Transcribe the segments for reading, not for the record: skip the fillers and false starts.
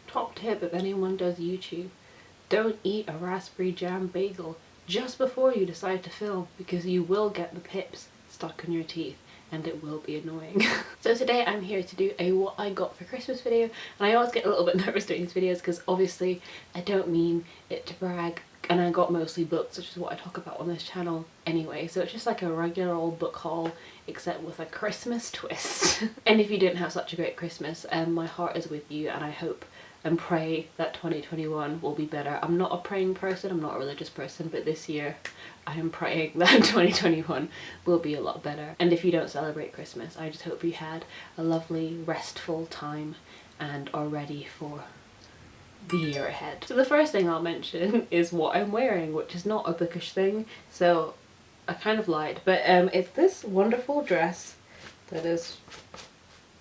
Top tip if anyone does YouTube, don't eat a raspberry jam bagel just before you decide to film, because you will get the pips stuck in your teeth and it will be annoying. So today I'm here to do a what I got for Christmas video, and I always get a little bit nervous doing these videos because obviously I don't mean it to brag, and I got mostly books, which is what I talk about on this channel anyway, so it's just like a regular old book haul except with a Christmas twist. And if you didn't have such a great Christmas, my heart is with you, and I hope and pray that 2021 will be better. I'm not a praying person, I'm not a religious person, but this year I am praying that 2021 will be a lot better. And if you don't celebrate Christmas, I just hope you had a lovely, restful time and are ready for the year ahead. So the first thing I'll mention is what I'm wearing, which is not a bookish thing, so I kind of lied, but it's this wonderful dress that is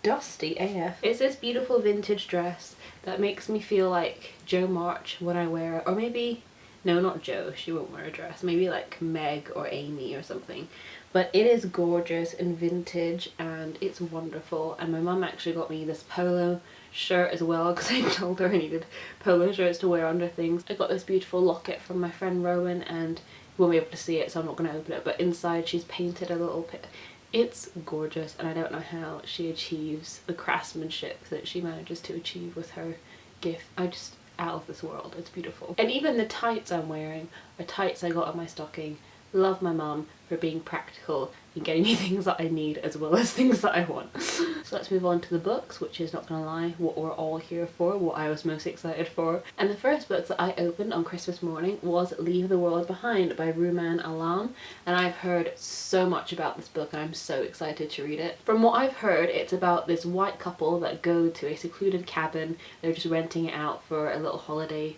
dusty AF. It's this beautiful vintage dress that makes me feel like Jo March when I wear it, or maybe, no, not Jo, she won't wear a dress, maybe like Meg or Amy or something. But it is gorgeous and vintage and it's wonderful, and my mum actually got me this polo shirt as well because I told her I needed polo shirts to wear under things. I got this beautiful locket from my friend Rowan, and you won't be able to see it so I'm not going to open it, but inside she's painted a little bit. It's gorgeous, and I don't know how she achieves the craftsmanship that she manages to achieve with her gift. I just, out of this world, it's beautiful. And even the tights I'm wearing are tights I got on my stocking. Love my mum for being practical and getting me things that I need as well as things that I want. So let's move on to the books, which is, not gonna lie, what we're all here for, what I was most excited for. And the first book that I opened on Christmas morning was Leave the World Behind by Rumaan Alam, and I've heard so much about this book and I'm so excited to read it. From what I've heard, it's about this white couple that go to a secluded cabin. They're just renting it out for a little holiday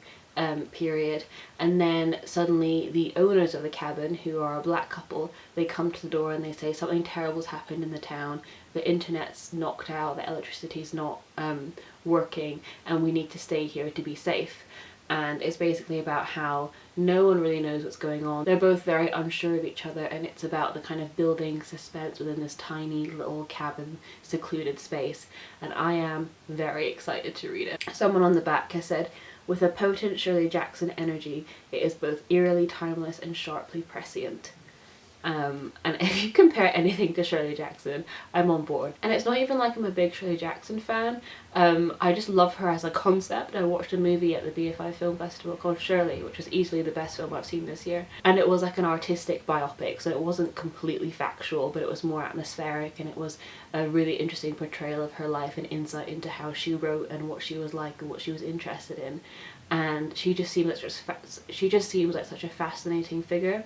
period, and then suddenly the owners of the cabin, who are a black couple, they come to the door and they say something terrible's happened in the town, the internet's knocked out, the electricity's not working, and we need to stay here to be safe. And it's basically about how no one really knows what's going on. They're both very unsure of each other, and it's about the kind of building suspense within this tiny little cabin secluded space, and I am very excited to read it. Someone on the back has said, with a potent Shirley Jackson energy, it is both eerily timeless and sharply prescient. And if you compare anything to Shirley Jackson, I'm on board. And it's not even like I'm a big Shirley Jackson fan. I just love her as a concept. I watched a movie at the BFI Film Festival called Shirley, which was easily the best film I've seen this year. And it was like an artistic biopic, so it wasn't completely factual, but it was more atmospheric, and it was a really interesting portrayal of her life and insight into how she wrote and what she was like and what she was interested in. And she just seems like such a fascinating figure.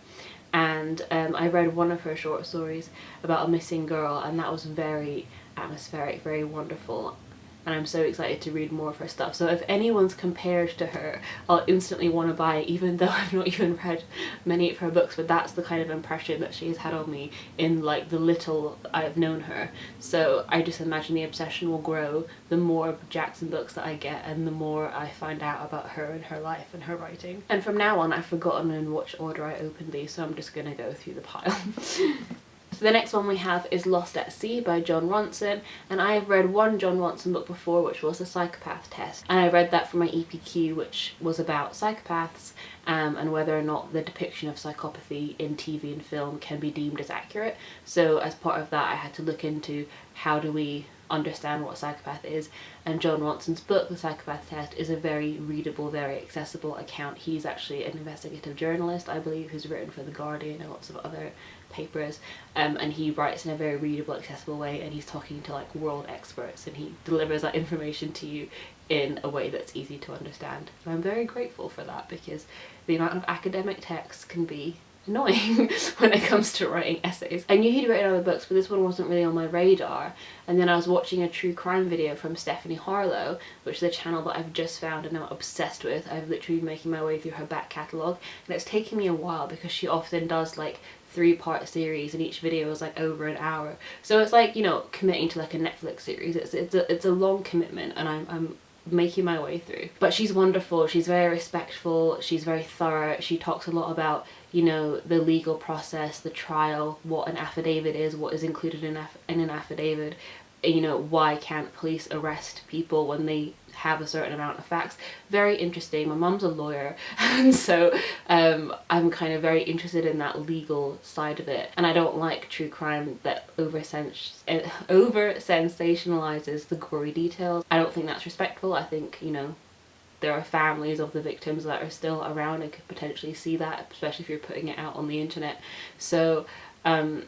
And I read one of her short stories about a missing girl, and that was very atmospheric, very wonderful, and I'm so excited to read more of her stuff. So if anyone's compared to her, I'll instantly want to buy it, even though I've not even read many of her books, but that's the kind of impression that she's had on me in like the little I've known her. So I just imagine the obsession will grow the more Jackson books that I get and the more I find out about her and her life and her writing. And from now on I've forgotten in which order I opened these, so I'm just gonna go through the pile. So the next one we have is Lost at Sea by Jon Ronson, and I have read one Jon Ronson book before, which was The Psychopath Test, and I read that for my EPQ, which was about psychopaths and whether or not the depiction of psychopathy in TV and film can be deemed as accurate. So as part of that I had to look into how do we understand what a psychopath is, and Jon Ronson's book The Psychopath Test is a very readable, very accessible account. He's actually an investigative journalist, I believe, who's written for The Guardian and lots of other papers, and he writes in a very readable, accessible way, and he's talking to like world experts, and he delivers that information to you in a way that's easy to understand. And I'm very grateful for that, because the amount of academic text can be annoying when it comes to writing essays. I knew he'd written other books, but this one wasn't really on my radar, and then I was watching a true crime video from Stephanie Harlow, which is a channel that I've just found and now obsessed with. I've literally been making my way through her back catalogue, and it's taken me a while because she often does like 3-part series and each video is like over an hour, so it's like, you know, committing to like a Netflix series. It's a long commitment, and I'm making my way through. But she's wonderful, she's very respectful, she's very thorough. She talks a lot about, you know, the legal process, the trial, what an affidavit is, what is included in an affidavit, you know, why can't police arrest people when they have a certain amount of facts. Very interesting. My mum's a lawyer, and so I'm kind of very interested in that legal side of it. And I don't like true crime that over sensationalizes the gory details. I don't think that's respectful. I think, you know, there are families of the victims that are still around and could potentially see that, especially if you're putting it out on the internet. So I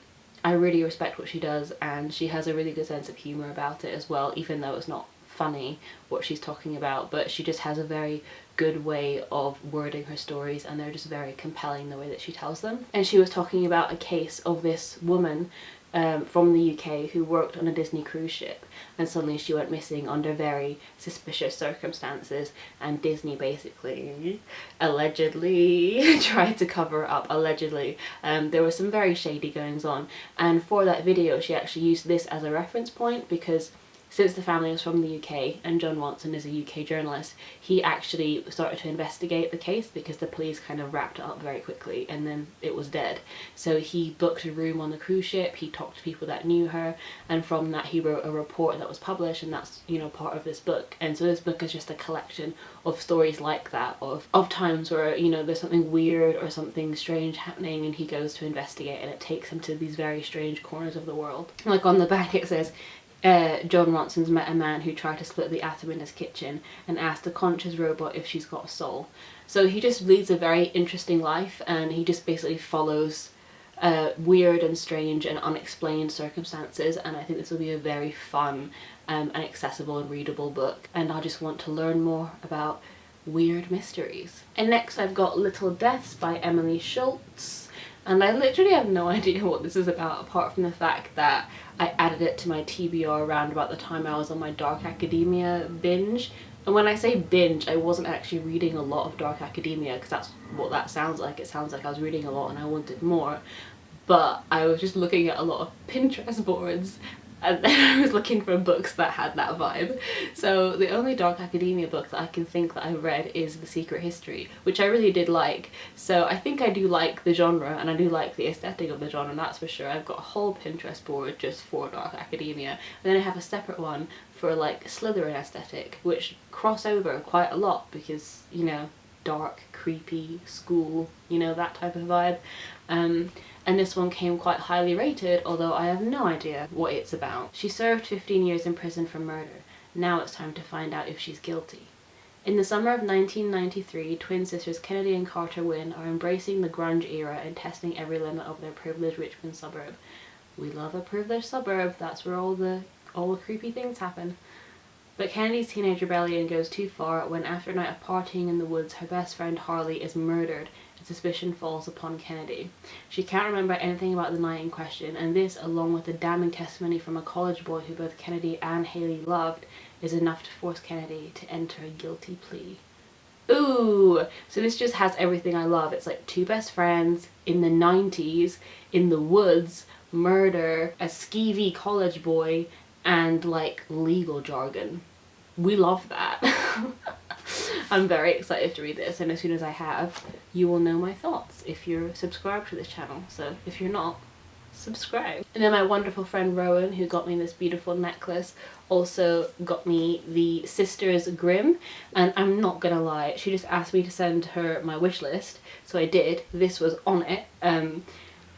really respect what she does, and she has a really good sense of humor about it as well, even though it's not funny what she's talking about, but she just has a very good way of wording her stories, and they're just very compelling the way that she tells them. And she was talking about a case of this woman from the UK who worked on a Disney cruise ship, and suddenly she went missing under very suspicious circumstances, and Disney basically allegedly tried to cover up. Allegedly there were some very shady goings on, and for that video she actually used this as a reference point, because since the family was from the UK and John Watson is a UK journalist, he actually started to investigate the case because the police kind of wrapped it up very quickly and then it was dead. So he booked a room on the cruise ship, he talked to people that knew her, and from that he wrote a report that was published, and that's, you know, part of this book. And so this book is just a collection of stories like that, of times where, you know, there's something weird or something strange happening and he goes to investigate, and it takes him to these very strange corners of the world. Like on the back it says, John Watson's met a man who tried to split the atom in his kitchen and asked a conscious robot if she's got a soul. So he just leads a very interesting life, and he just basically follows weird and strange and unexplained circumstances, and I think this will be a very fun and accessible and readable book, and I just want to learn more about weird mysteries. And next I've got Little Deaths by Emily Schultz, and I literally have no idea what this is about, apart from the fact that I added it to my TBR around about the time I was on my Dark Academia binge. And when I say binge, I wasn't actually reading a lot of Dark Academia, because that's what that sounds like. It sounds like I was reading a lot and I wanted more. But I was just looking at a lot of Pinterest boards, and then I was looking for books that had that vibe. So the only Dark Academia book that I can think that I read is The Secret History, which I really did like. So I think I do like the genre, and I do like the aesthetic of the genre, that's for sure. I've got a whole Pinterest board just for Dark Academia, and then I have a separate one for like Slytherin aesthetic, which cross over quite a lot because, you know, dark, creepy, school, you know, that type of vibe. And this one came quite highly rated, although I have no idea what it's about. She served 15 years in prison for murder. Now it's time to find out if she's guilty. In the summer of 1993, twin sisters Kennedy and Carter Wynne are embracing the grunge era and testing every limit of their privileged Richmond suburb. We love a privileged suburb, that's where all the creepy things happen. But Kennedy's teenage rebellion goes too far when, after a night of partying in the woods, her best friend Harley is murdered and suspicion falls upon Kennedy. She can't remember anything about the night in question, and this, along with the damning testimony from a college boy who both Kennedy and Haley loved, is enough to force Kennedy to enter a guilty plea. Ooh! So this just has everything I love. It's like two best friends in the 90s, in the woods, murder, a skeevy college boy, and like legal jargon. We love that. I'm very excited to read this, and as soon as I have, you will know my thoughts if you're subscribed to this channel. So if you're not, subscribe. And then my wonderful friend Rowan, who got me this beautiful necklace, also got me the Sisters Grimm, and I'm not gonna lie, she just asked me to send her my wish list, so I did. This was on it, and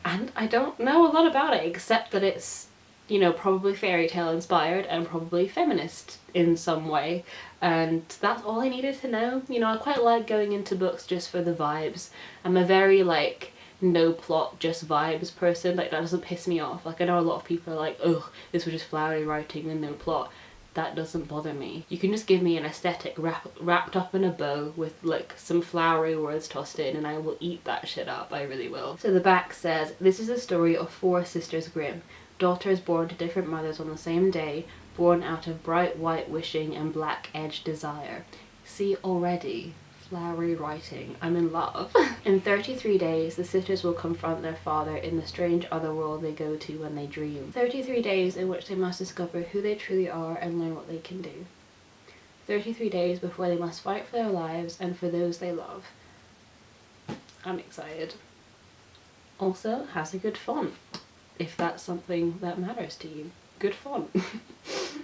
I don't know a lot about it except that it's, you know, probably fairy tale inspired and probably feminist in some way, and that's all I needed to know. You know, I quite like going into books just for the vibes. I'm a very like no plot, just vibes person. Like that doesn't piss me off. Like I know a lot of people are like, ugh, this was just flowery writing and no plot. That doesn't bother me. You can just give me an aesthetic wrapped up in a bow with like some flowery words tossed in, and I will eat that shit up. I really will. So the back says, this is a story of 4 sisters Grimm, daughters born to different mothers on the same day, born out of bright white wishing and black edged desire. See already, flowery writing. I'm in love. In 33 days, the sisters will confront their father in the strange otherworld they go to when they dream. 33 days in which they must discover who they truly are and learn what they can do. 33 days before they must fight for their lives and for those they love. I'm excited. Also, has a good font, if that's something that matters to you. good fun.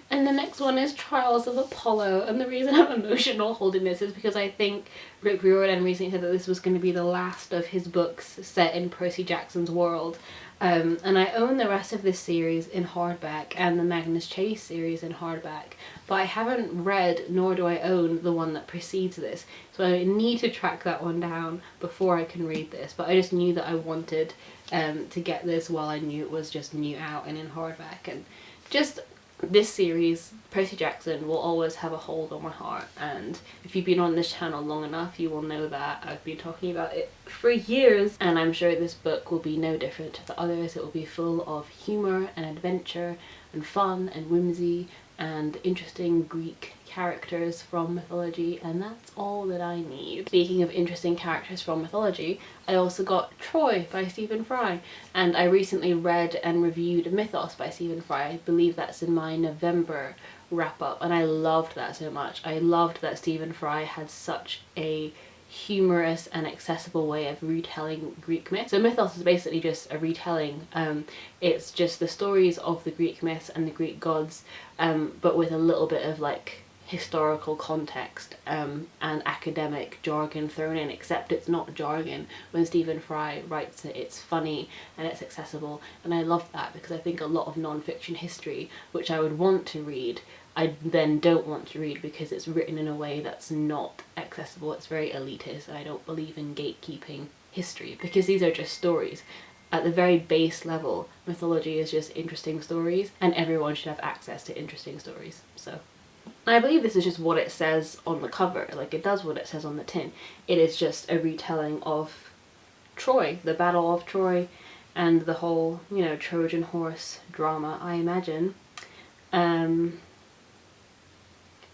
And the next one is Trials of Apollo, and the reason I'm emotional holding this is because I think Rick Riordan recently said that this was going to be the last of his books set in Percy Jackson's world. And I own the rest of this series in hardback and the Magnus Chase series in hardback, but I haven't read nor do I own the one that precedes this, so I need to track that one down before I can read this. But I just knew that I wanted to get this while I knew it was just new out and in hardback. And just this series, Percy Jackson, will always have a hold on my heart, and if you've been on this channel long enough you will know that I've been talking about it for years, and I'm sure this book will be no different to the others. It will be full of humour and adventure and fun and whimsy and interesting Greek characters from mythology, and that's all that I need. Speaking of interesting characters from mythology, I also got Troy by Stephen Fry, and I recently read and reviewed Mythos by Stephen Fry. I believe that's in my November wrap up, and I loved that so much. I loved that Stephen Fry had such a humorous and accessible way of retelling Greek myths. So Mythos is basically just a retelling. It's just the stories of the Greek myths and the Greek gods, but with a little bit of like historical context and academic jargon thrown in, except it's not jargon. When Stephen Fry writes it, it's funny and it's accessible, and I love that, because I think a lot of non-fiction history, which I would want to read, I then don't want to read because it's written in a way that's not accessible. It's very elitist, and I don't believe in gatekeeping history, because these are just stories. At the very base level, mythology is just interesting stories, and everyone should have access to interesting stories. So I believe this is just what it says on the cover, like it does what it says on the tin. It is just a retelling of Troy, the Battle of Troy, and the whole, you know, Trojan horse drama, I imagine.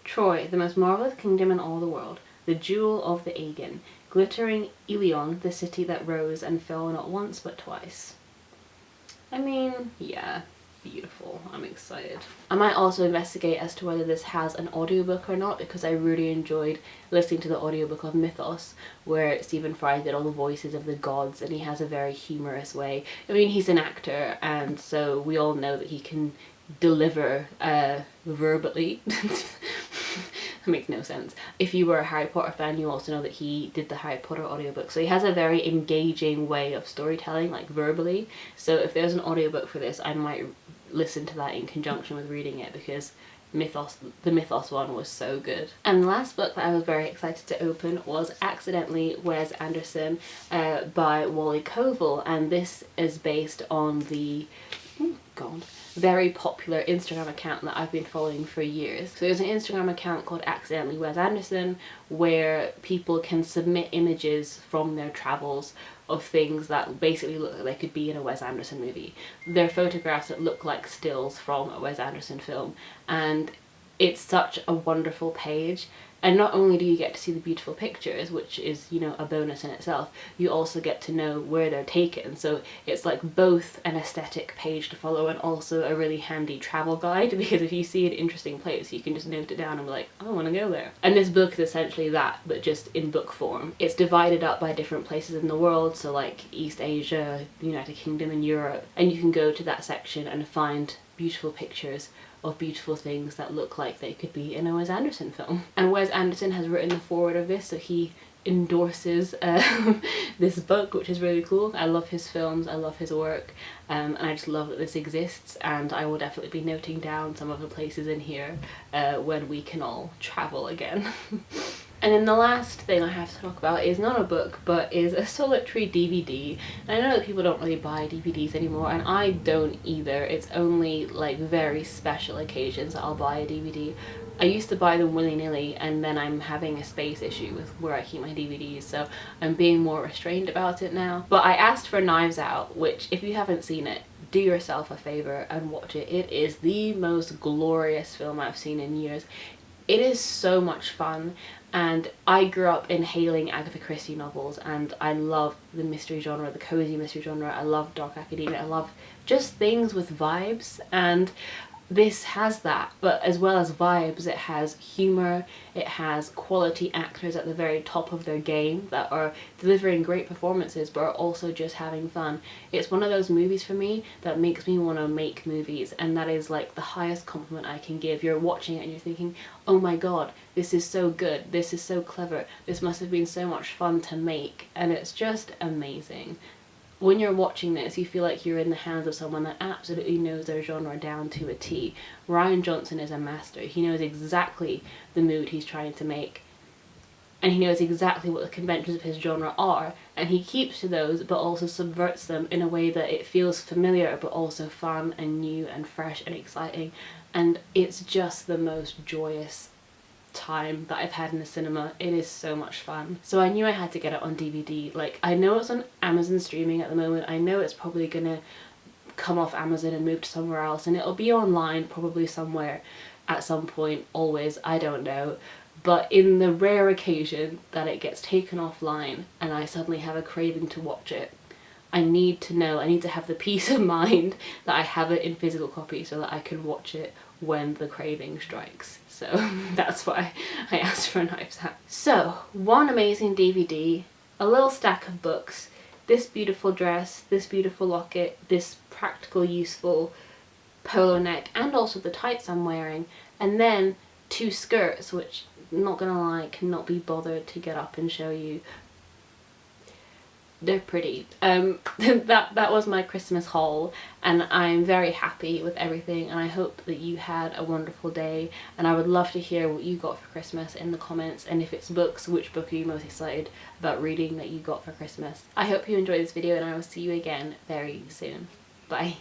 Troy, the most marvellous kingdom in all the world, the jewel of the Aegean, glittering Ilion, the city that rose and fell not once but twice. I mean, yeah, beautiful. I'm excited. I might also investigate as to whether this has an audiobook or not, because I really enjoyed listening to the audiobook of Mythos, where Stephen Fry did all the voices of the gods, and he has a very humorous way. I mean, he's an actor, and so we all know that he can deliver verbally. That makes no sense. If you were a Harry Potter fan, you also know that he did the Harry Potter audiobook, so he has a very engaging way of storytelling, like verbally. So if there's an audiobook for this, I might listen to that in conjunction with reading it, because the Mythos one was so good. And the last book that I was very excited to open was Accidentally Where's Anderson by Wally Koval, and this is based on the very popular Instagram account that I've been following for years. So there's an Instagram account called Accidentally Where's Anderson, where people can submit images from their travels of things that basically look like they could be in a Wes Anderson movie. They're photographs that look like stills from a Wes Anderson film, and it's such a wonderful page. And not only do you get to see the beautiful pictures, which is, you know, a bonus in itself, you also get to know where they're taken. So it's like both an aesthetic page to follow and also a really handy travel guide, because if you see an interesting place, you can just note it down and be like, oh, I want to go there. And this book is essentially that, but just in book form. It's divided up by different places in the world, so like East Asia, United Kingdom and Europe, and you can go to that section and find beautiful pictures of beautiful things that look like they could be in a Wes Anderson film. And Wes Anderson has written the foreword of this, so he endorses this book, which is really cool. I love his films, I love his work, and I just love that this exists, and I will definitely be noting down some of the places in here when we can all travel again. And then the last thing I have to talk about is not a book, but is a solitary DVD. And I know that people don't really buy DVDs anymore, and I don't either. It's only like very special occasions that I'll buy a DVD. I used to buy them willy-nilly, and then I'm having a space issue with where I keep my DVDs, so I'm being more restrained about it now. But I asked for Knives Out, which, if you haven't seen it, do yourself a favour and watch it. It is the most glorious film I've seen in years. It is so much fun, and I grew up inhaling Agatha Christie novels, and I love the mystery genre, the cozy mystery genre. I love dark academia. I love just things with vibes, and this has that, but as well as vibes, it has humour, it has quality actors at the very top of their game that are delivering great performances but are also just having fun. It's one of those movies for me that makes me want to make movies, and that is like the highest compliment I can give. You're watching it and you're thinking, oh my god, this is so good, this is so clever, this must have been so much fun to make, and it's just amazing. When you're watching this, you feel like you're in the hands of someone that absolutely knows their genre down to a T. Rian Johnson is a master. He knows exactly the mood he's trying to make, and he knows exactly what the conventions of his genre are, and he keeps to those but also subverts them in a way that it feels familiar but also fun and new and fresh and exciting, and it's just the most joyous time that I've had in the cinema. It is so much fun. So I knew I had to get it on DVD. Like, I know it's on Amazon streaming at the moment. I know it's probably gonna come off Amazon and move to somewhere else, and it'll be online probably somewhere at some point, always, I don't know. But in the rare occasion that it gets taken offline and I suddenly have a craving to watch it, I need to know, I need to have the peace of mind that I have it in physical copy so that I can watch it when the craving strikes. So that's why I asked for Knives Out. So, one amazing DVD, a little stack of books, this beautiful dress, this beautiful locket, this practical, useful polo neck, and also the tights I'm wearing, and then 2 skirts, which, not gonna lie, cannot be bothered to get up and show you. They're pretty. That was my Christmas haul, and I'm very happy with everything, and I hope that you had a wonderful day, and I would love to hear what you got for Christmas in the comments, and if it's books, which book are you most excited about reading that you got for Christmas. I hope you enjoyed this video, and I will see you again very soon. Bye.